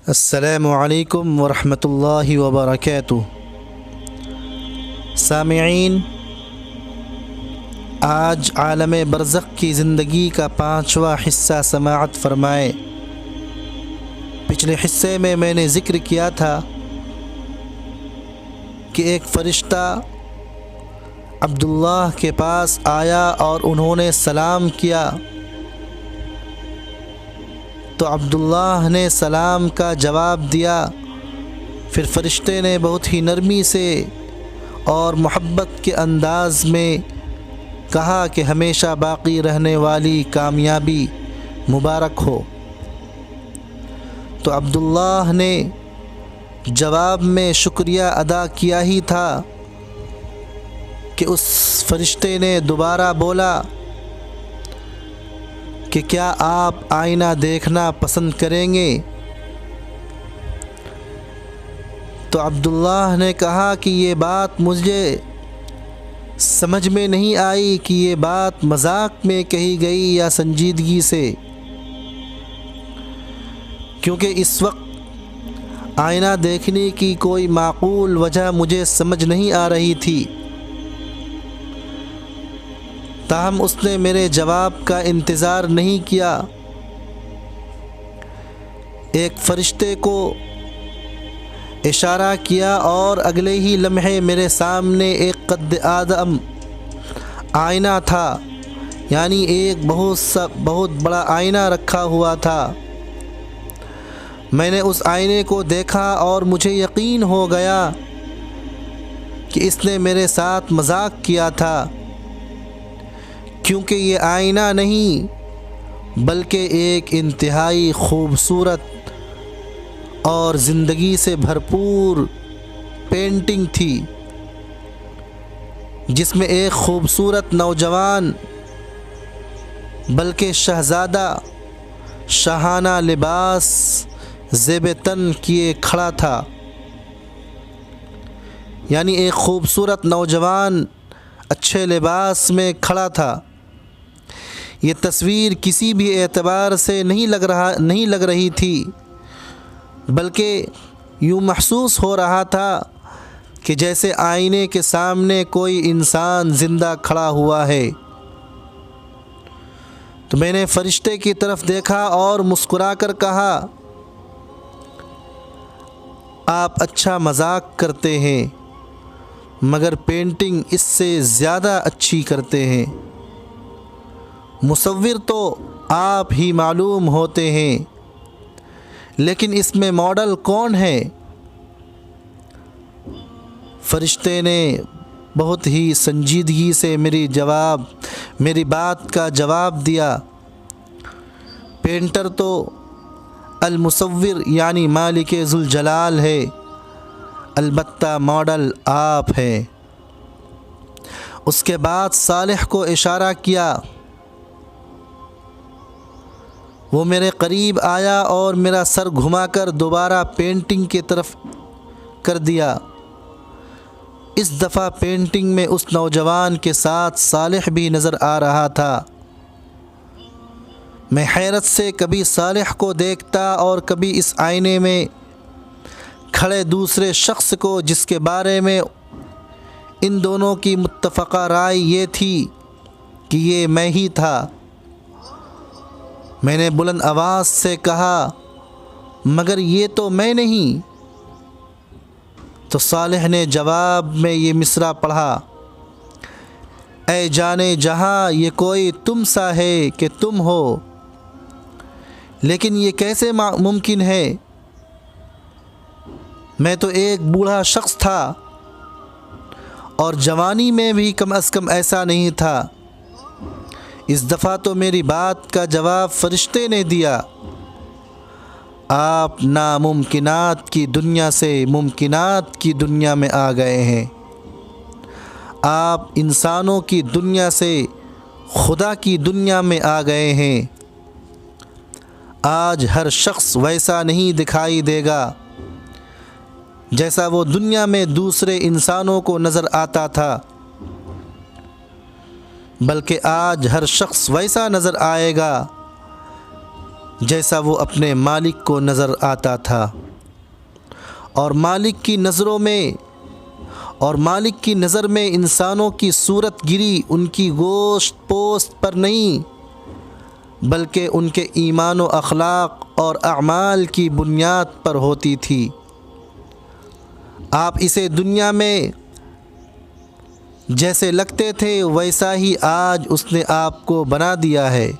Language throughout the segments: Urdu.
السلام علیکم ورحمۃ اللہ وبرکاتہ۔ سامعین، آج عالم برزخ کی زندگی کا 5واں حصہ سماعت فرمائے۔ پچھلے حصے میں نے ذکر کیا تھا کہ ایک فرشتہ عبداللہ کے پاس آیا اور انہوں نے سلام کیا، تو عبداللہ نے سلام کا جواب دیا۔ پھر فرشتے نے بہت ہی نرمی سے اور محبت کے انداز میں کہا کہ ہمیشہ باقی رہنے والی کامیابی مبارک ہو۔ تو عبداللہ نے جواب میں شکریہ ادا کیا ہی تھا کہ اس فرشتے نے دوبارہ بولا کہ کیا آپ آئینہ دیکھنا پسند کریں گے؟ تو عبداللہ نے کہا کہ یہ بات مجھے سمجھ میں نہیں آئی کہ یہ بات مذاق میں کہی گئی یا سنجیدگی سے، کیونکہ اس وقت آئینہ دیکھنے کی کوئی معقول وجہ مجھے سمجھ نہیں آ رہی تھی۔ تاہم اس نے میرے جواب کا انتظار نہیں کیا۔ ایک فرشتے کو اشارہ کیا اور اگلے ہی لمحے میرے سامنے ایک قد آدم آئینہ تھا، یعنی ایک بہت بڑا آئینہ رکھا ہوا تھا۔ میں نے اس آئینے کو دیکھا اور مجھے یقین ہو گیا کہ اس نے میرے ساتھ مذاق کیا تھا، کیونکہ یہ آئینہ نہیں بلکہ ایک انتہائی خوبصورت اور زندگی سے بھرپور پینٹنگ تھی، جس میں ایک خوبصورت نوجوان بلکہ شہزادہ شاہانہ لباس زیب تن کیے کھڑا تھا، یعنی ایک خوبصورت نوجوان اچھے لباس میں کھڑا تھا۔ یہ تصویر کسی بھی اعتبار سے نہیں لگ رہی تھی، بلکہ یوں محسوس ہو رہا تھا کہ جیسے آئینے کے سامنے کوئی انسان زندہ کھڑا ہوا ہے۔ تو میں نے فرشتے کی طرف دیکھا اور مسکرا کر کہا، آپ اچھا مذاق کرتے ہیں، مگر پینٹنگ اس سے زیادہ اچھی کرتے ہیں۔ مصور تو آپ ہی معلوم ہوتے ہیں، لیکن اس میں ماڈل کون ہے؟ فرشتے نے بہت ہی سنجیدگی سے میری بات کا جواب دیا، پینٹر تو المصور یعنی مالک ذوالجلال ہے، البتہ ماڈل آپ ہیں۔ اس کے بعد صالح کو اشارہ کیا، وہ میرے قریب آیا اور میرا سر گھما کر دوبارہ پینٹنگ کی طرف کر دیا۔ اس دفعہ پینٹنگ میں اس نوجوان کے ساتھ صالح بھی نظر آ رہا تھا۔ میں حیرت سے کبھی صالح کو دیکھتا اور کبھی اس آئینے میں کھڑے دوسرے شخص کو، جس کے بارے میں ان دونوں کی متفقہ رائے یہ تھی کہ یہ میں ہی تھا۔ میں نے بلند آواز سے کہا، مگر یہ تو میں نہیں۔ تو صالح نے جواب میں یہ مصرع پڑھا، اے جانے جہاں یہ کوئی تم سا ہے کہ تم ہو، لیکن یہ کیسے ممکن ہے؟ میں تو ایک بوڑھا شخص تھا اور جوانی میں بھی کم از کم ایسا نہیں تھا۔ اس دفعہ تو میری بات کا جواب فرشتے نے دیا، آپ ناممکنات کی دنیا سے ممکنات کی دنیا میں آ گئے ہیں، آپ انسانوں کی دنیا سے خدا کی دنیا میں آ گئے ہیں۔ آج ہر شخص ویسا نہیں دکھائی دے گا جیسا وہ دنیا میں دوسرے انسانوں کو نظر آتا تھا، بلکہ آج ہر شخص ویسا نظر آئے گا جیسا وہ اپنے مالک کو نظر آتا تھا، اور مالک کی نظر میں انسانوں کی صورت گری ان کی گوشت پوست پر نہیں، بلکہ ان کے ایمان و اخلاق اور اعمال کی بنیاد پر ہوتی تھی۔ آپ اسے دنیا میں جیسے لگتے تھے ویسا ہی آج اس نے آپ کو بنا دیا ہے۔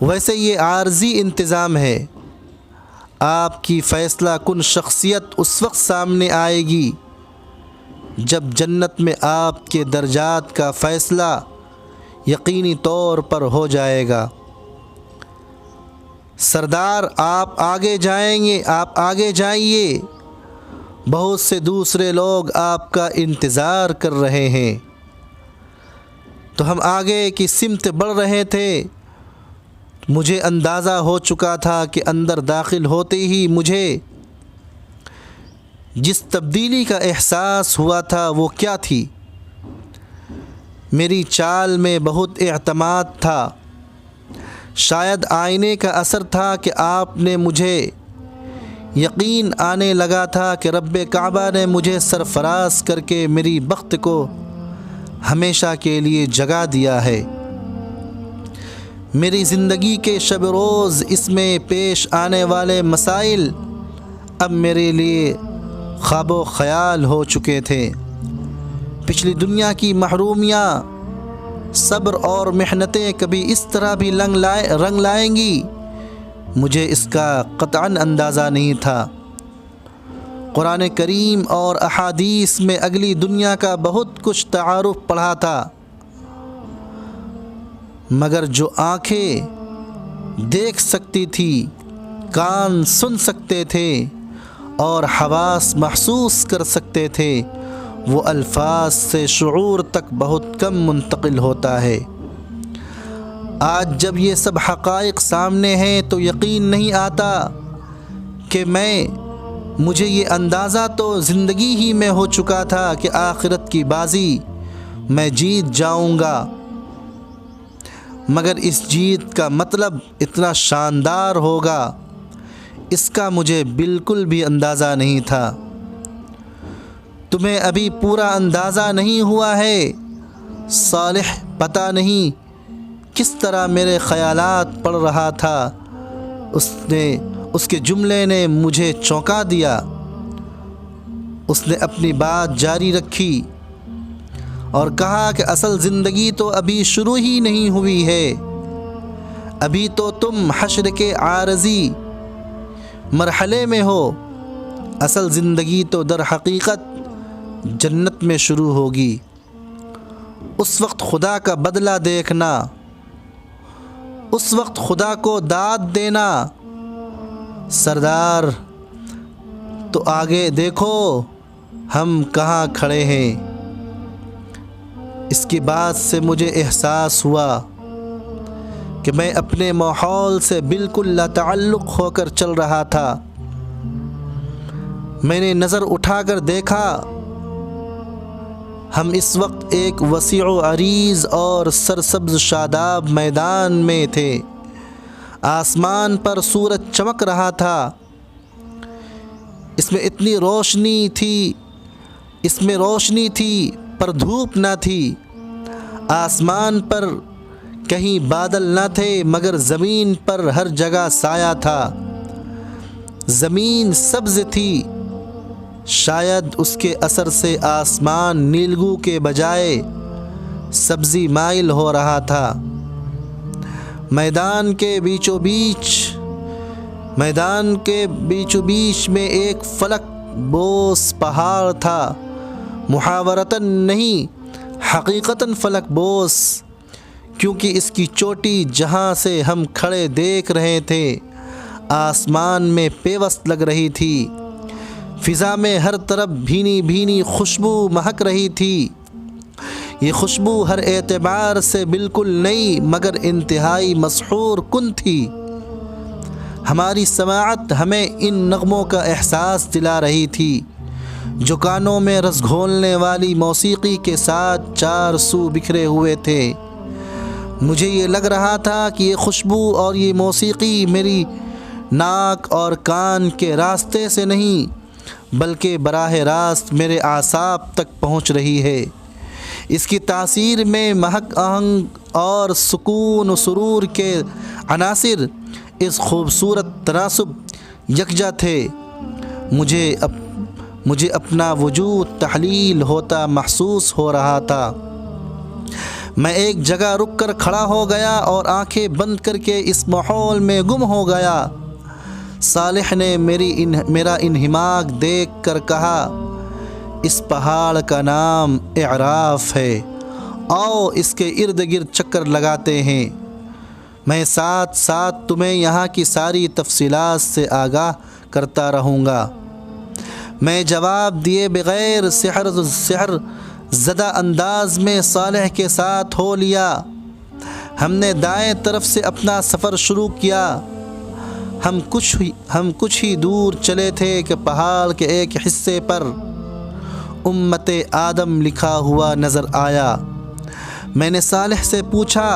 ویسے یہ عارضی انتظام ہے۔ آپ کی فیصلہ کن شخصیت اس وقت سامنے آئے گی جب جنت میں آپ کے درجات کا فیصلہ یقینی طور پر ہو جائے گا۔ سردار آپ آگے جائیے، بہت سے دوسرے لوگ آپ کا انتظار کر رہے ہیں۔ تو ہم آگے کی سمت بڑھ رہے تھے، مجھے اندازہ ہو چکا تھا کہ اندر داخل ہوتے ہی مجھے جس تبدیلی کا احساس ہوا تھا وہ کیا تھی۔ میری چال میں بہت اعتماد تھا، شاید آئینے کا اثر تھا کہ آپ نے مجھے یقین آنے لگا تھا کہ رب کعبہ نے مجھے سرفراز کر کے میری بخت کو ہمیشہ کے لیے جگا دیا ہے۔ میری زندگی کے شب روز اس میں پیش آنے والے مسائل اب میرے لیے خواب و خیال ہو چکے تھے۔ پچھلی دنیا کی محرومیاں، صبر اور محنتیں کبھی اس طرح بھی رنگ لائیں گی، مجھے اس کا قطعاً اندازہ نہیں تھا۔ قرآن کریم اور احادیث میں اگلی دنیا کا بہت کچھ تعارف پڑھا تھا، مگر جو آنکھیں دیکھ سکتی تھی، کان سن سکتے تھے اور حواس محسوس کر سکتے تھے، وہ الفاظ سے شعور تک بہت کم منتقل ہوتا ہے۔ آج جب یہ سب حقائق سامنے ہیں تو یقین نہیں آتا کہ مجھے یہ اندازہ تو زندگی ہی میں ہو چکا تھا کہ آخرت کی بازی میں جیت جاؤں گا، مگر اس جیت کا مطلب اتنا شاندار ہوگا اس کا مجھے بالکل بھی اندازہ نہیں تھا۔ تمہیں ابھی پورا اندازہ نہیں ہوا ہے صالح، پتہ نہیں کس طرح میرے خیالات پڑھ رہا تھا، اس کے جملے نے مجھے چونکا دیا۔ اس نے اپنی بات جاری رکھی اور کہا کہ اصل زندگی تو ابھی شروع ہی نہیں ہوئی ہے، ابھی تو تم حشر کے عارضی مرحلے میں ہو، اصل زندگی تو در حقیقت جنت میں شروع ہوگی۔ اس وقت خدا کا بدلہ دیکھنا، اس وقت خدا کو داد دینا۔ سردار تو آگے دیکھو ہم کہاں کھڑے ہیں۔ اس کی بات سے مجھے احساس ہوا کہ میں اپنے ماحول سے بالکل لاتعلق ہو کر چل رہا تھا۔ میں نے نظر اٹھا کر دیکھا، ہم اس وقت ایک وسیع و عریض اور سرسبز شاداب میدان میں تھے۔ آسمان پر سورج چمک رہا تھا، اس میں اتنی روشنی تھی پر دھوپ نہ تھی۔ آسمان پر کہیں بادل نہ تھے مگر زمین پر ہر جگہ سایہ تھا۔ زمین سبز تھی، شاید اس کے اثر سے آسمان نیلگوں کے بجائے سبزی مائل ہو رہا تھا۔ میدان کے بیچوں بیچ میں ایک فلک بوس پہاڑ تھا، محاورتاً نہیں حقیقتاً فلک بوس، کیونکہ اس کی چوٹی جہاں سے ہم کھڑے دیکھ رہے تھے آسمان میں پیوست لگ رہی تھی۔ فضا میں ہر طرف بھینی بھینی خوشبو مہک رہی تھی۔ یہ خوشبو ہر اعتبار سے بالکل نئی مگر انتہائی مسحور کن تھی۔ ہماری سماعت ہمیں ان نغموں کا احساس دلا رہی تھی جو کانوں میں رس گھولنے والی موسیقی کے ساتھ چار سو بکھرے ہوئے تھے۔ مجھے یہ لگ رہا تھا کہ یہ خوشبو اور یہ موسیقی میری ناک اور کان کے راستے سے نہیں بلکہ براہ راست میرے اعصاب تک پہنچ رہی ہے۔ اس کی تاثیر میں مہک آہنگ اور سکون و سرور کے عناصر اس خوبصورت تناسب یکجا تھے۔ مجھے اپنا وجود تحلیل ہوتا محسوس ہو رہا تھا۔ میں ایک جگہ رک کر کھڑا ہو گیا اور آنکھیں بند کر کے اس ماحول میں گم ہو گیا۔ صالح نے میرا انہماک دیکھ کر کہا، اس پہاڑ کا نام اعراف ہے، آؤ اس کے ارد گرد چکر لگاتے ہیں، میں ساتھ ساتھ تمہیں یہاں کی ساری تفصیلات سے آگاہ کرتا رہوں گا۔ میں جواب دیے بغیر سحر زدہ انداز میں صالح کے ساتھ ہو لیا۔ ہم نے دائیں طرف سے اپنا سفر شروع کیا۔ ہم کچھ ہی دور چلے تھے کہ پہاڑ کے ایک حصے پر امت آدم لکھا ہوا نظر آیا۔ میں نے صالح سے پوچھا،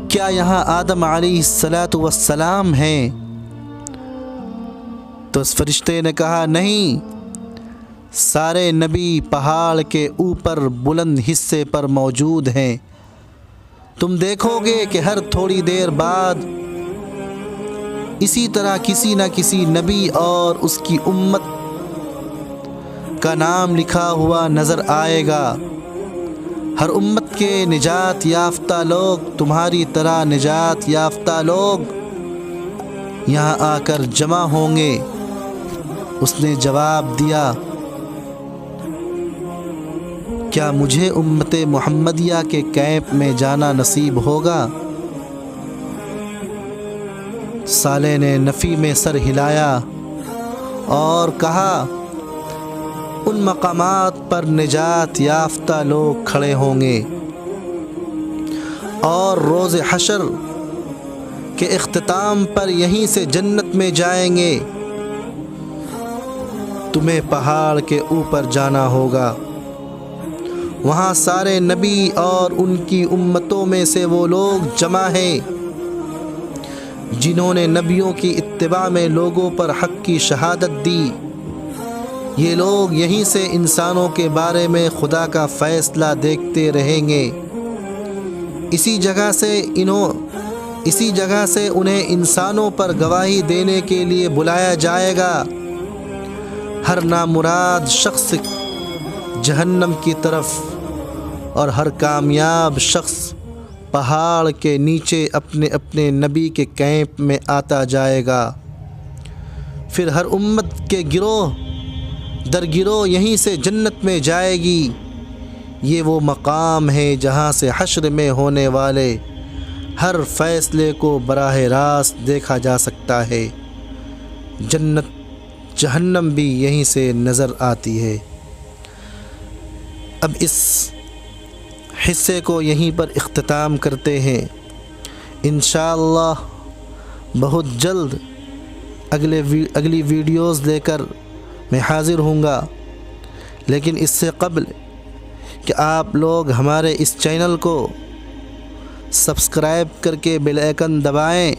کیا یہاں آدم علیہ السلام ہیں؟ تو اس فرشتے نے کہا، نہیں، سارے نبی پہاڑ کے اوپر بلند حصے پر موجود ہیں۔ تم دیکھو گے کہ ہر تھوڑی دیر بعد اسی طرح کسی نہ کسی نبی اور اس کی امت کا نام لکھا ہوا نظر آئے گا۔ ہر امت کے نجات یافتہ لوگ، تمہاری طرح نجات یافتہ لوگ یہاں آ کر جمع ہوں گے۔ اس نے جواب دیا، کیا مجھے امت محمدیہ کے کیمپ میں جانا نصیب ہوگا؟ صالح نے نفی میں سر ہلایا اور کہا، ان مقامات پر نجات یافتہ لوگ کھڑے ہوں گے اور روز حشر کے اختتام پر یہیں سے جنت میں جائیں گے۔ تمہیں پہاڑ کے اوپر جانا ہوگا، وہاں سارے نبی اور ان کی امتوں میں سے وہ لوگ جمع ہیں جنہوں نے نبیوں کی اتباع میں لوگوں پر حق کی شہادت دی۔ یہ لوگ یہیں سے انسانوں کے بارے میں خدا کا فیصلہ دیکھتے رہیں گے۔ اسی جگہ سے انہیں انسانوں پر گواہی دینے کے لیے بلایا جائے گا۔ ہر نامراد شخص جہنم کی طرف اور ہر کامیاب شخص پہاڑ کے نیچے اپنے اپنے نبی کے کیمپ میں آتا جائے گا۔ پھر ہر امت کے گروہ در گروہ یہیں سے جنت میں جائے گی۔ یہ وہ مقام ہے جہاں سے حشر میں ہونے والے ہر فیصلے کو براہ راست دیکھا جا سکتا ہے۔ جنت جہنم بھی یہیں سے نظر آتی ہے۔ اب اس حصے کو یہیں پر اختتام کرتے ہیں۔ انشاءاللہ بہت جلد اگلی ویڈیوز لے کر میں حاضر ہوں گا، لیکن اس سے قبل کہ آپ لوگ ہمارے اس چینل کو سبسکرائب کر کے بیل آئیکن دبائیں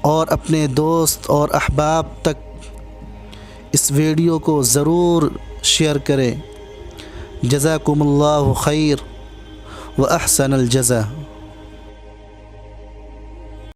اور اپنے دوست اور احباب تک اس ویڈیو کو ضرور شیئر کریں۔ جزاکم اللہ خیر و احسن الجزا۔